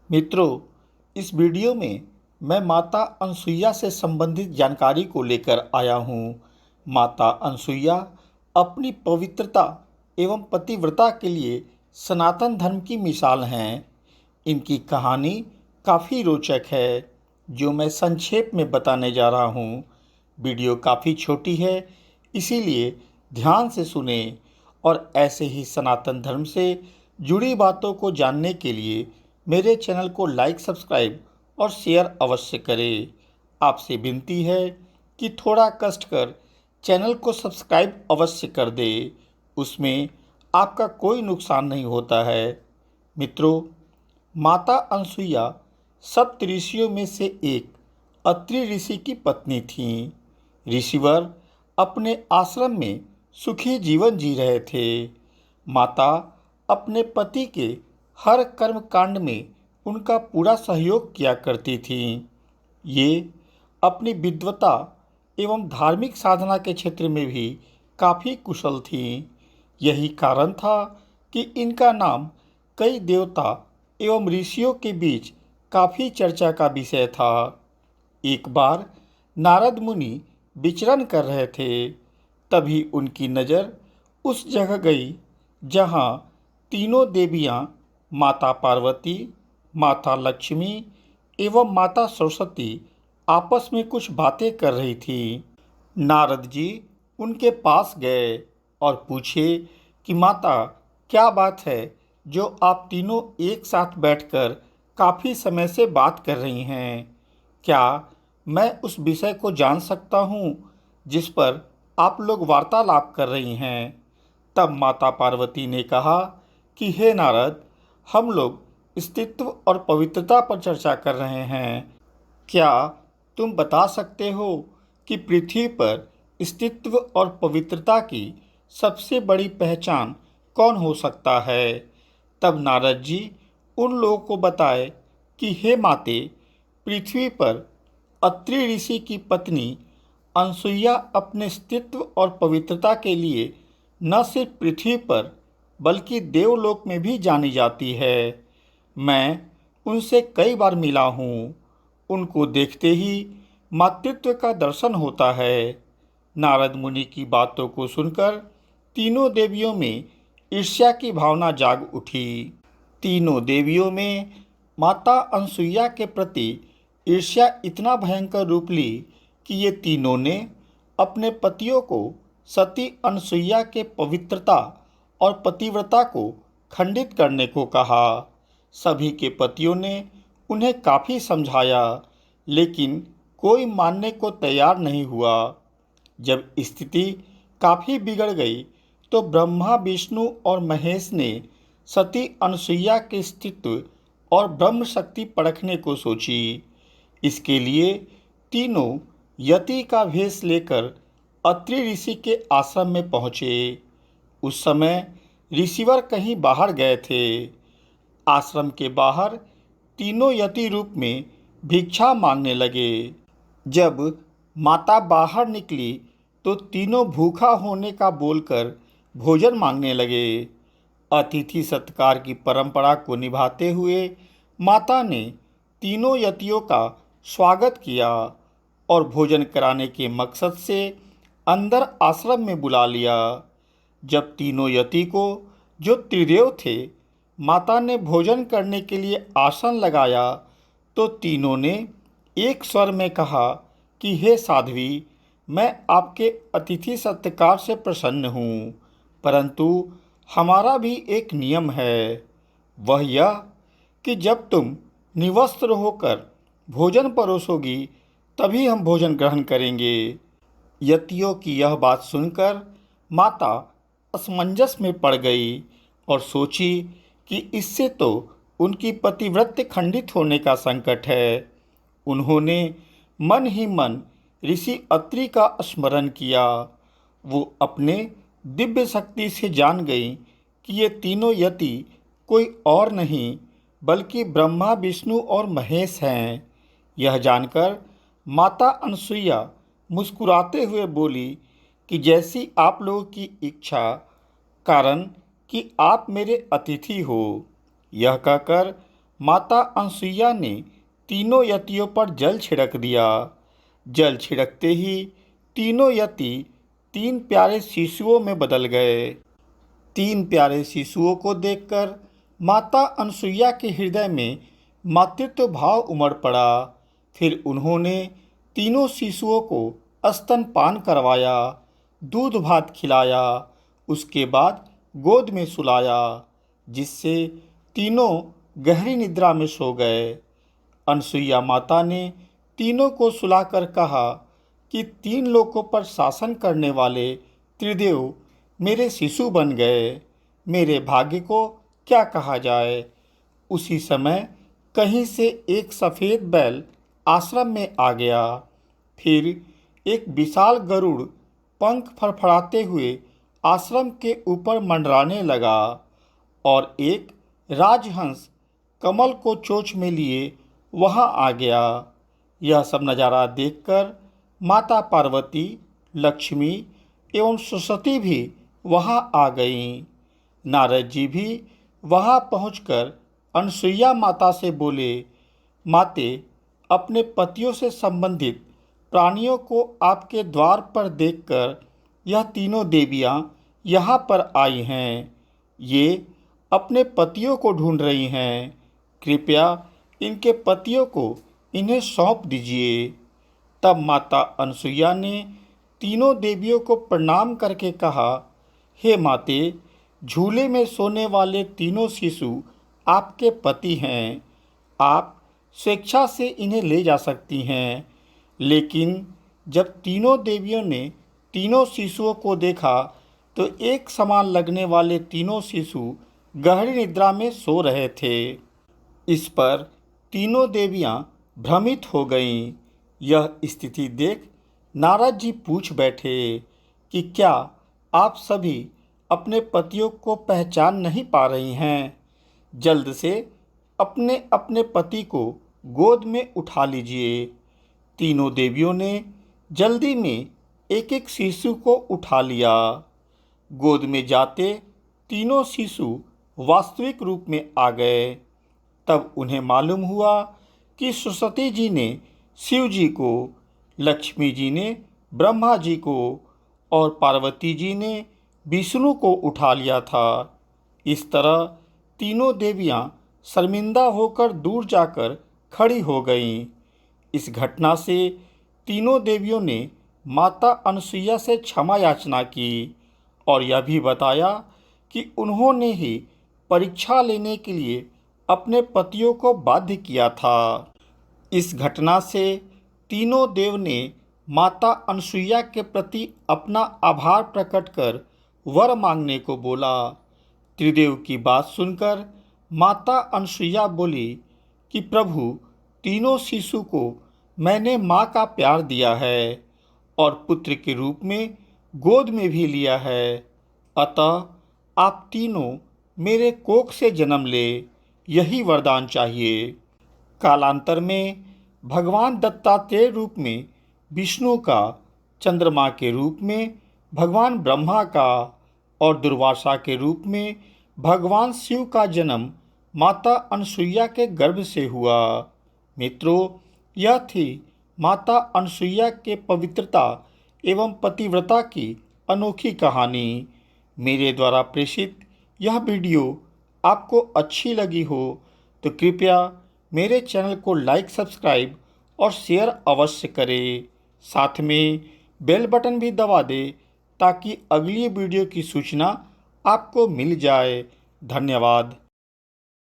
मित्रों, इस वीडियो में मैं माता अनसुईया से संबंधित जानकारी को लेकर आया हूँ। माता अनसुईया अपनी पवित्रता एवं पतिव्रता के लिए सनातन धर्म की मिसाल हैं। इनकी कहानी काफ़ी रोचक है, जो मैं संक्षेप में बताने जा रहा हूँ। वीडियो काफ़ी छोटी है, इसीलिए ध्यान से सुने और ऐसे ही सनातन धर्म से जुड़ी बातों को जानने के लिए मेरे चैनल को लाइक, सब्सक्राइब और शेयर अवश्य करें। आपसे विनती है कि थोड़ा कष्ट कर चैनल को सब्सक्राइब अवश्य कर दें। उसमें आपका कोई नुकसान नहीं होता है। मित्रों, माता अनसुईया सप्त ऋषियों में से एक अत्रि ऋषि की पत्नी थीं। ऋषिवर अपने आश्रम में सुखी जीवन जी रहे थे। माता अपने पति के हर कर्म कांड में उनका पूरा सहयोग किया करती थीं। ये अपनी विद्वता एवं धार्मिक साधना के क्षेत्र में भी काफ़ी कुशल थीं। यही कारण था कि इनका नाम कई देवता एवं ऋषियों के बीच काफ़ी चर्चा का विषय था। एक बार नारद मुनि विचरण कर रहे थे, तभी उनकी नज़र उस जगह गई जहाँ तीनों देवियाँ माता पार्वती, माता लक्ष्मी एवं माता सरस्वती आपस में कुछ बातें कर रही थी। नारद जी उनके पास गए और पूछे कि माता, क्या बात है जो आप तीनों एक साथ बैठकर काफ़ी समय से बात कर रही हैं? क्या मैं उस विषय को जान सकता हूँ जिस पर आप लोग वार्तालाप कर रही हैं? तब माता पार्वती ने कहा कि हे नारद, हम लोग अस्तित्व और पवित्रता पर चर्चा कर रहे हैं। क्या तुम बता सकते हो कि पृथ्वी पर अस्तित्व और पवित्रता की सबसे बड़ी पहचान कौन हो सकता है? तब नारद जी उन लोगों को बताए कि हे माते, पृथ्वी पर अत्रि ऋषि की पत्नी अनसुईया अपने अस्तित्व और पवित्रता के लिए न सिर्फ पृथ्वी पर बल्कि देवलोक में भी जानी जाती है। मैं उनसे कई बार मिला हूँ। उनको देखते ही मातृत्व का दर्शन होता है। नारद मुनि की बातों को सुनकर तीनों देवियों में ईर्ष्या की भावना जाग उठी। तीनों देवियों में माता अनसुईया के प्रति ईर्ष्या इतना भयंकर रूप ली कि ये तीनों ने अपने पतियों को सती अनसुईया के पवित्रता और पतिव्रता को खंडित करने को कहा। सभी के पतियों ने उन्हें काफ़ी समझाया, लेकिन कोई मानने को तैयार नहीं हुआ। जब स्थिति काफ़ी बिगड़ गई तो ब्रह्मा, विष्णु और महेश ने सती अनसुईया के अस्तित्व और ब्रह्म शक्ति परखने को सोची। इसके लिए तीनों यति का भेष लेकर अत्रि ऋषि के आश्रम में पहुँचे। उस समय ऋषिवर कहीं बाहर गए थे। आश्रम के बाहर तीनों यति रूप में भिक्षा मांगने लगे। जब माता बाहर निकली तो तीनों भूखा होने का बोलकर भोजन मांगने लगे। अतिथि सत्कार की परंपरा को निभाते हुए माता ने तीनों यतियों का स्वागत किया और भोजन कराने के मकसद से अंदर आश्रम में बुला लिया। जब तीनों यति को, जो त्रिदेव थे, माता ने भोजन करने के लिए आसन लगाया तो तीनों ने एक स्वर में कहा कि हे साध्वी, मैं आपके अतिथि सत्कार से प्रसन्न हूँ, परंतु हमारा भी एक नियम है। वह यह कि जब तुम निवस्त्र होकर भोजन परोसोगी तभी हम भोजन ग्रहण करेंगे। यतियों की यह बात सुनकर माता असमंजस में पड़ गई और सोची कि इससे तो उनकी पतिव्रत्य खंडित होने का संकट है। उन्होंने मन ही मन ऋषि अत्रि का स्मरण किया। वो अपने दिव्य शक्ति से जान गई कि ये तीनों यति कोई और नहीं बल्कि ब्रह्मा, विष्णु और महेश हैं। यह जानकर माता अनसुईया मुस्कुराते हुए बोली कि जैसी आप लोगों की इच्छा, कारण कि आप मेरे अतिथि हो। यह कहकर माता अनसुईया ने तीनों यतियों पर जल छिड़क दिया। जल छिड़कते ही तीनों यति 3 प्यारे शिशुओं में बदल गए। 3 प्यारे शिशुओं को देखकर माता अनसुईया के हृदय में मातृत्व भाव उमड़ पड़ा। फिर उन्होंने तीनों शिशुओं को स्तनपान करवाया, दूध भात खिलाया, उसके बाद गोद में सुलाया, जिससे तीनों गहरी निद्रा में सो गए। अनसुईया माता ने तीनों को सुलाकर कहा कि 3 लोकों पर शासन करने वाले त्रिदेव मेरे शिशु बन गए, मेरे भाग्य को क्या कहा जाए। उसी समय कहीं से एक सफ़ेद बैल आश्रम में आ गया। फिर एक विशाल गरुड़ पंख फड़फड़ाते हुए आश्रम के ऊपर मंडराने लगा और एक राजहंस कमल को चोंच में लिए वहां आ गया। यह सब नज़ारा देखकर माता पार्वती, लक्ष्मी एवं सरस्वती भी वहां आ गईं। नारद जी भी वहां पहुंचकर अनसुईया माता से बोले, माते, अपने पतियों से संबंधित प्राणियों को आपके द्वार पर देखकर यह तीनों देवियां यहाँ पर आई हैं। ये अपने पतियों को ढूंढ रही हैं। कृपया इनके पतियों को इन्हें सौंप दीजिए। तब माता अनसुईया ने तीनों देवियों को प्रणाम करके कहा, हे माते, झूले में सोने वाले तीनों शिशु आपके पति हैं। आप स्वेच्छा से इन्हें ले जा सकती हैं। लेकिन जब तीनों देवियों ने तीनों शिशुओं को देखा तो एक समान लगने वाले तीनों शिशु गहरी निद्रा में सो रहे थे। इस पर तीनों देवियां भ्रमित हो गईं। यह स्थिति देख नारद जी पूछ बैठे कि क्या आप सभी अपने पतियों को पहचान नहीं पा रही हैं? जल्द से अपने अपने पति को गोद में उठा लीजिए। तीनों देवियों ने जल्दी में एक एक शिशु को उठा लिया। गोद में जाते तीनों शिशु वास्तविक रूप में आ गए। तब उन्हें मालूम हुआ कि सरस्वती जी ने शिव जी को, लक्ष्मी जी ने ब्रह्मा जी को और पार्वती जी ने विष्णु को उठा लिया था। इस तरह तीनों देवियां शर्मिंदा होकर दूर जाकर खड़ी हो गईं। इस घटना से तीनों देवियों ने माता अनसुईया से क्षमा याचना की और यह भी बताया कि उन्होंने ही परीक्षा लेने के लिए अपने पतियों को बाध्य किया था। इस घटना से तीनों देव ने माता अनसुईया के प्रति अपना आभार प्रकट कर वर मांगने को बोला। त्रिदेव की बात सुनकर माता अनसुईया बोली कि प्रभु, तीनों शिशु को मैंने माँ का प्यार दिया है और पुत्र के रूप में गोद में भी लिया है। अतः आप तीनों मेरे कोख से जन्म ले, यही वरदान चाहिए। कालांतर में भगवान दत्तात्रेय रूप में विष्णु का, चंद्रमा के रूप में भगवान ब्रह्मा का और दुर्वासा के रूप में भगवान शिव का जन्म माता अनसुईया के गर्भ से हुआ। मित्रों, यह थी माता अनसुईया के पवित्रता एवं पतिव्रता की अनोखी कहानी। मेरे द्वारा प्रेषित यह वीडियो आपको अच्छी लगी हो तो कृपया मेरे चैनल को लाइक, सब्सक्राइब और शेयर अवश्य करें। साथ में बेल बटन भी दबा दें ताकि अगली वीडियो की सूचना आपको मिल जाए। धन्यवाद।